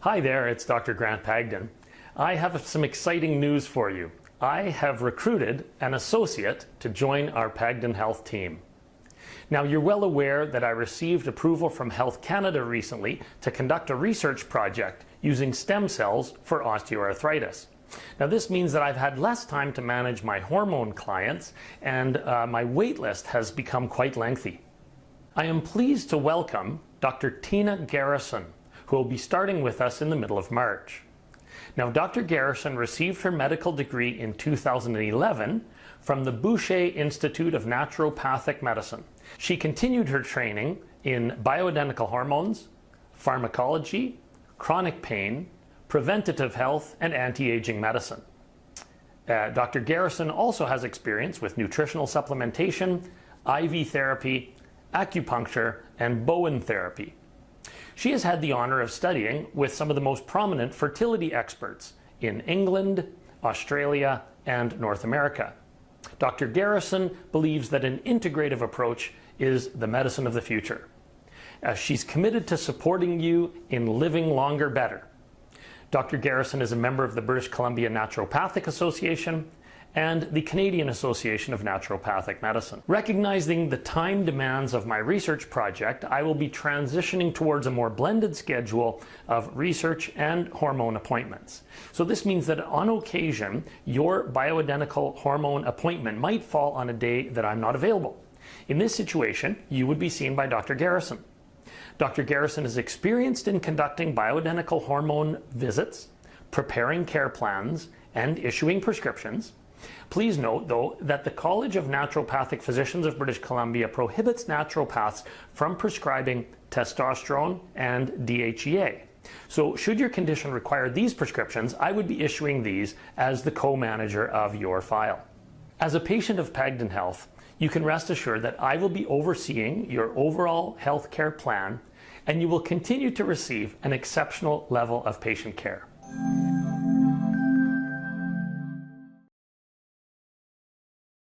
Hi there, it's Dr. Grant Pagdin. I have some exciting news for you. I have recruited an associate to join our Pagdin Health team. Now, you're well aware that I received approval from Health Canada recently to conduct a research project using stem cells for osteoarthritis. Now, this means that I've had less time to manage my hormone clients, and my wait list has become quite lengthy. I am pleased to welcome Dr. Tina Garrison, who will be starting with us in the middle of March. Now, Dr. Garrison received her medical degree in 2011 from the Boucher Institute of Naturopathic Medicine. She continued her training in bioidentical hormones, pharmacology, chronic pain, preventative health, and anti-aging medicine. Dr. Garrison also has experience with nutritional supplementation, IV therapy, acupuncture, and Bowen therapy. She has had the honor of studying with some of the most prominent fertility experts in England, Australia, and North America. Dr. Garrison believes that an integrative approach is the medicine of the future. She's committed to supporting you in living longer better. Dr. Garrison is a member of the British Columbia Naturopathic Association and the Canadian Association of Naturopathic Medicine. Recognizing the time demands of my research project, I will be transitioning towards a more blended schedule of research and hormone appointments. So this means that on occasion, your bioidentical hormone appointment might fall on a day that I'm not available. In this situation, you would be seen by Dr. Garrison. Dr. Garrison is experienced in conducting bioidentical hormone visits, preparing care plans, and issuing prescriptions. Please note, though, that the College of Naturopathic Physicians of British Columbia prohibits naturopaths from prescribing testosterone and DHEA. So should your condition require these prescriptions, I would be issuing these as the co-manager of your file. As a patient of Pagdin Health, you can rest assured that I will be overseeing your overall health care plan, and you will continue to receive an exceptional level of patient care.